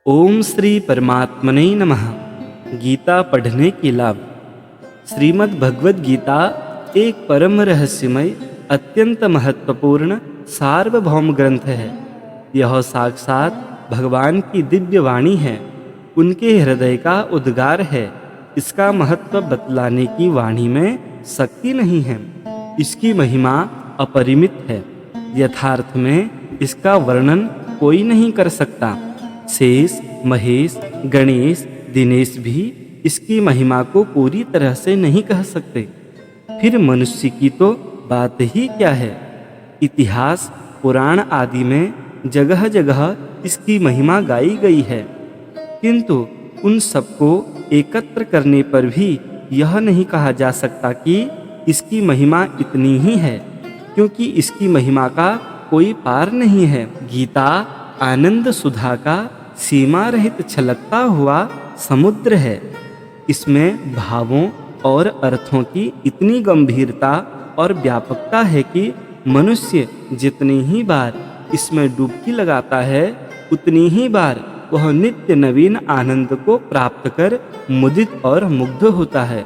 ओम श्री परमात्मने नमः। गीता पढ़ने के लाभ। श्रीमद् भगवद गीता एक परम रहस्यमय, अत्यंत महत्वपूर्ण सार्वभौम ग्रंथ है। यह साक्षात भगवान की दिव्य वाणी है, उनके हृदय का उद्गार है। इसका महत्व बतलाने की वाणी में शक्ति नहीं है। इसकी महिमा अपरिमित है। यथार्थ में इसका वर्णन कोई नहीं कर सकता। शेष, महेश, गणेश, दिनेश भी इसकी महिमा को पूरी तरह से नहीं कह सकते। फिर मनुष्य की तो बात ही क्या है। इतिहास, पुराण आदि में जगह जगह इसकी महिमा गाई गई है, किंतु उन सबको एकत्र करने पर भी यह नहीं कहा जा सकता कि इसकी महिमा इतनी ही है, क्योंकि इसकी महिमा का कोई पार नहीं है। गीता आनंद सुधा का सीमा रहित छलकता हुआ समुद्र है। इसमें भावों और अर्थों की इतनी गंभीरता और व्यापकता है कि मनुष्य जितनी ही बार इसमें डुबकी लगाता है, उतनी ही बार वह नित्य नवीन आनंद को प्राप्त कर मुदित और मुग्ध होता है।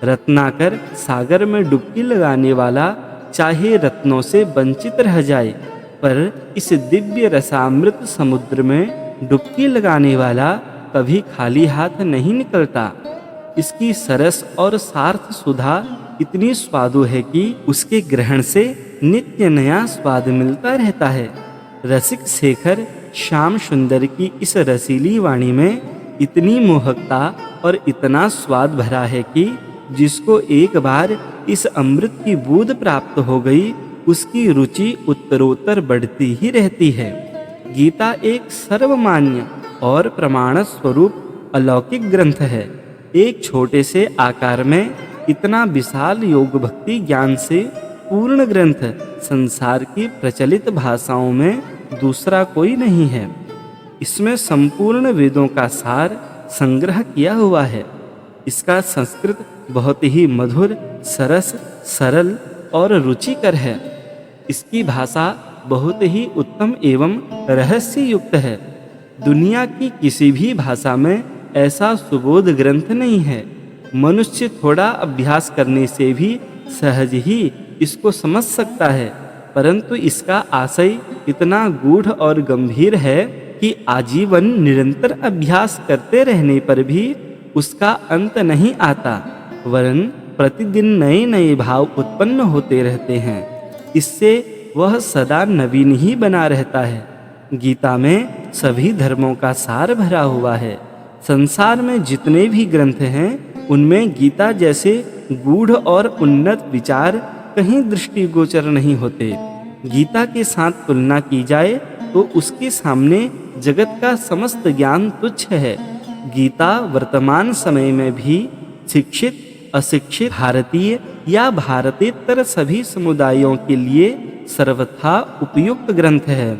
रत्नाकर सागर में डुबकी लगाने वाला चाहे रत्नों से वंचित रह जाए, पर इस दिव्य रसामृत समुद्र में डुबकी लगाने वाला कभी खाली हाथ नहीं निकलता। इसकी सरस और सार्थ सुधा इतनी स्वादु है कि उसके ग्रहण से नित्य नया स्वाद मिलता रहता है। रसिक शेखर श्याम सुंदर की इस रसीली वाणी में इतनी मोहकता और इतना स्वाद भरा है कि जिसको एक बार इस अमृत की बूंद प्राप्त हो गई, उसकी रुचि उत्तरोत्तर बढ़ती ही रहती है। गीता एक सर्वमान्य और प्रमाण स्वरूप अलौकिक ग्रंथ है। एक छोटे से आकार में इतना विशाल योग भक्ति ज्ञान से पूर्ण ग्रंथ संसार की प्रचलित भाषाओं में दूसरा कोई नहीं है। इसमें संपूर्ण वेदों का सार संग्रह किया हुआ है। इसका संस्कृत बहुत ही मधुर, सरस, सरल और रुचिकर है। इसकी भाषा बहुत ही उत्तम एवं रहस्य युक्त है। दुनिया की किसी भी भाषा में ऐसा सुबोध ग्रंथ नहीं है। मनुष्य थोड़ा अभ्यास करने से भी सहज ही इसको समझ सकता है, परंतु इसका आशय इतना गूढ़ और गंभीर है कि आजीवन निरंतर अभ्यास करते रहने पर भी उसका अंत नहीं आता, वरन प्रतिदिन नए नए भाव उत्पन्न होते रहते हैं। इससे वह सदा नवीन ही बना रहता है। गीता में सभी धर्मों का सार भरा हुआ है। संसार में जितने भी ग्रंथ हैं, उनमें गीता जैसे गूढ़ और उन्नत विचार कहीं दृष्टिगोचर नहीं होते। गीता के साथ तुलना की जाए तो उसके सामने जगत का समस्त ज्ञान तुच्छ है। गीता वर्तमान समय में भी शिक्षित, अशिक्षित, भारतीय या भारतेतर सभी समुदायों के लिए सर्वथा उपयुक्त ग्रंथ है।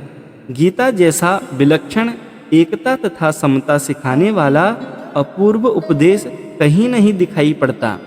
गीता जैसा विलक्षण एकता तथा समता सिखाने वाला अपूर्व उपदेश कहीं नहीं दिखाई पड़ता।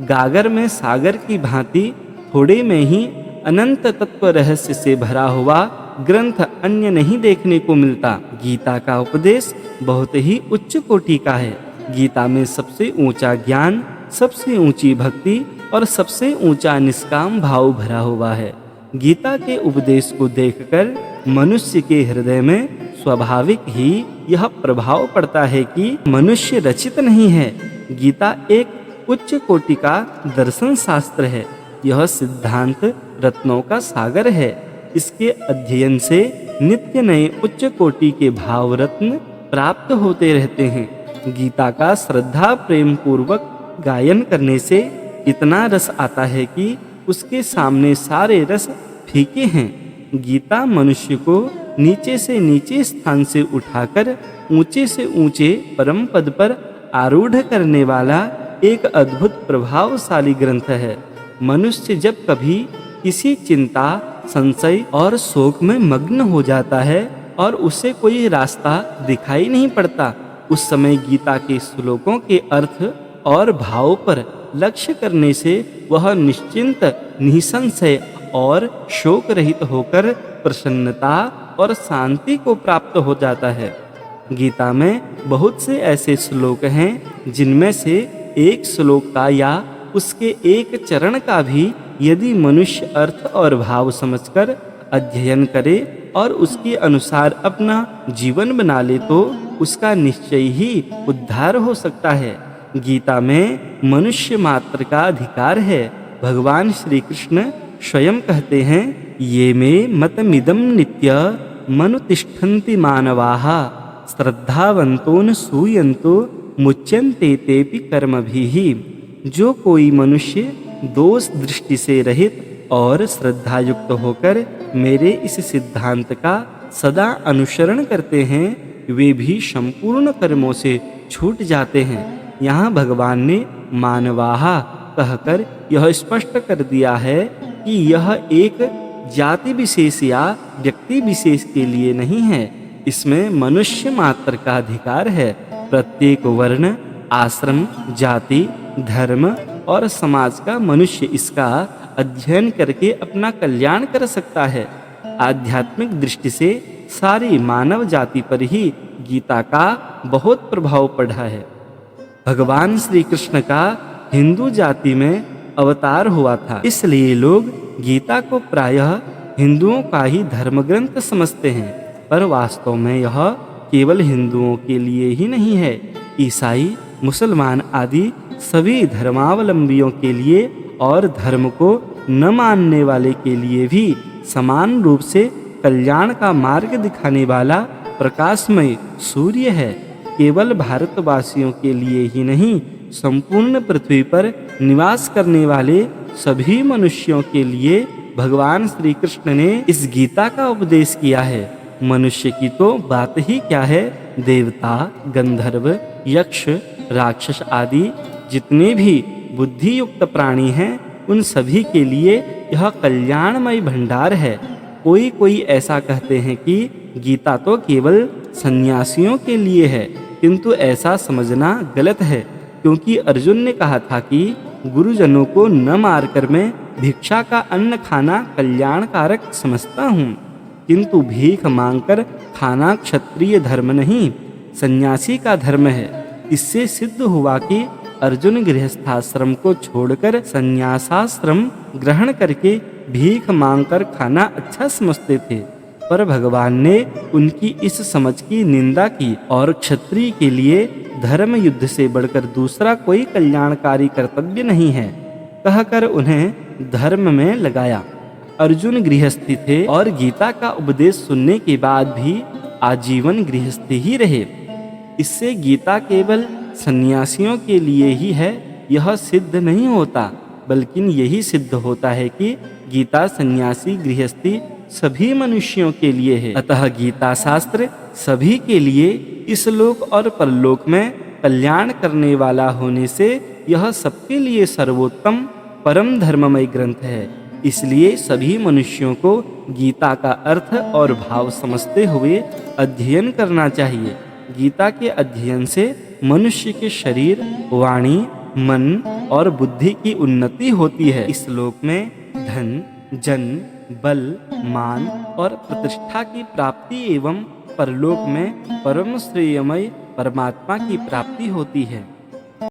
गागर में सागर की भांति थोड़े में ही अनंत तत्व रहस्य से भरा हुआ ग्रंथ अन्य नहीं देखने को मिलता। गीता का उपदेश बहुत ही उच्च कोटि का है। गीता में सबसे ऊंचा ज्ञान, सबसे ऊंची भक्ति और सबसे ऊंचा निष्काम भाव भरा हुआ है। गीता के उपदेश को देखकर मनुष्य के हृदय में स्वाभाविक ही यह प्रभाव पड़ता है कि मनुष्य रचित नहीं है। गीता एक उच्च कोटि का दर्शन शास्त्र है। यह सिद्धांत रत्नों का सागर है। इसके अध्ययन से नित्य नए उच्च कोटि के भाव रत्न प्राप्त होते रहते हैं। गीता का श्रद्धा प्रेम पूर्वक गायन करने से इतना रस आता है कि उसके सामने सारे रस फीके हैं। गीता मनुष्य को नीचे से नीचे स्थान से उठाकर ऊंचे से ऊंचे परम पद पर आरूढ़ करने वाला एक अद्भुत प्रभावशाली ग्रंथ है। मनुष्य जब कभी किसी चिंता, संशय और शोक में मग्न हो जाता है और उसे कोई रास्ता दिखाई नहीं पड़ता, उस समय गीता के श्लोकों के अर्थ और भाव पर लक्ष्य करने से वह निश्चिंत, निसंशय और शोक रहित होकर प्रसन्नता और शांति को प्राप्त हो जाता है। गीता में बहुत से ऐसे श्लोक हैं जिनमें से एक श्लोक का या उसके एक चरण का भी यदि मनुष्य अर्थ और भाव समझकर अध्ययन करे और उसके अनुसार अपना जीवन बना ले तो उसका निश्चय ही उद्धार हो सकता है। गीता में मनुष्य मात्र का अधिकार है। भगवान श्री कृष्ण स्वयं कहते हैं, ये में मतमिदं नित्य मनुतिष्ठन्ति मानवाः श्रद्धावन्तोन सूयन्तो मुच्यन्ते तेपि कर्मभिः। जो कोई मनुष्य दोष दृष्टि से रहित और श्रद्धायुक्त होकर मेरे इस सिद्धांत का सदा अनुसरण करते हैं वे भी संपूर्ण कर्मों से छूट जाते हैं। यहाँ भगवान ने मानवाः कहकर यह स्पष्ट कर दिया है कि यह एक जाति विशेष या व्यक्ति विशेष के लिए नहीं है। इसमें मनुष्य मात्र का अधिकार है। प्रत्येक वर्ण, आश्रम, जाति, धर्म और समाज का मनुष्य इसका अध्ययन करके अपना कल्याण कर सकता है। आध्यात्मिक दृष्टि से सारी मानव जाति पर ही गीता का बहुत प्रभाव पड़ा है। भगवान श्री कृष्ण का हिंदू जाति में अवतार हुआ था, इसलिए लोग गीता को प्रायः हिंदुओं का ही धर्म ग्रंथ समझते हैं, पर वास्तव में यह केवल हिंदुओं के लिए ही नहीं है। ईसाई, मुसलमान आदि सभी धर्मावलंबियों के लिए और धर्म को न मानने वाले के लिए भी समान रूप से कल्याण का मार्ग दिखाने वाला प्रकाशमय सूर्य है। केवल भारतवासियों के लिए ही नहीं, संपूर्ण पृथ्वी पर निवास करने वाले सभी मनुष्यों के लिए भगवान श्री कृष्ण ने इस गीता का उपदेश किया है। मनुष्य की तो बात ही क्या है, देवता, गंधर्व, यक्ष, राक्षस आदि जितने भी बुद्धि युक्त प्राणी हैं उन सभी के लिए यह कल्याणमय भंडार है। कोई ऐसा कहते हैं कि गीता तो केवल सन्यासियों के लिए है, किंतु ऐसा समझना गलत है, क्योंकि अर्जुन ने कहा था कि गुरुजनों को न मारकर मैं भिक्षा का अन्न खाना कल्याणकारक समझता हूँ, किंतु भीख मांगकर खाना क्षत्रिय धर्म नहीं, सन्यासी का धर्म है। इससे सिद्ध हुआ कि अर्जुन गृहस्थाश्रम को छोड़कर सन्यासाश्रम ग्रहण करके भीख मांगकर खाना अच्छा समझते थे, पर भगवान ने उनकी इस समझ की निंदा की और क्षत्रिय के लिए धर्म युद्ध से बढ़कर दूसरा कोई कल्याणकारी कर्तव्य नहीं है कहकर उन्हें धर्म में लगाया। अर्जुन गृहस्थी थे और गीता का उपदेश सुनने के बाद भी आजीवन गृहस्थी ही रहे। इससे गीता केवल सन्यासियों के लिए ही है यह सिद्ध नहीं होता, बल्कि यही सिद्ध होता है कि गीता सन्यासी गृहस्थी सभी मनुष्यों के लिए है। अतः गीता शास्त्र सभी के लिए इस लोक और परलोक में कल्याण करने वाला होने से यह सबके लिए सर्वोत्तम परम धर्ममय ग्रंथ है। इसलिए सभी मनुष्यों को गीता का अर्थ और भाव समझते हुए अध्ययन करना चाहिए। गीता के अध्ययन से मनुष्य के शरीर, वाणी, मन और बुद्धि की उन्नति होती है। इस लोक में धन, जन, बल, मान और प्रतिष्ठा की प्राप्ति एवं परलोक में परम श्रेयमय परमात्मा की प्राप्ति होती है।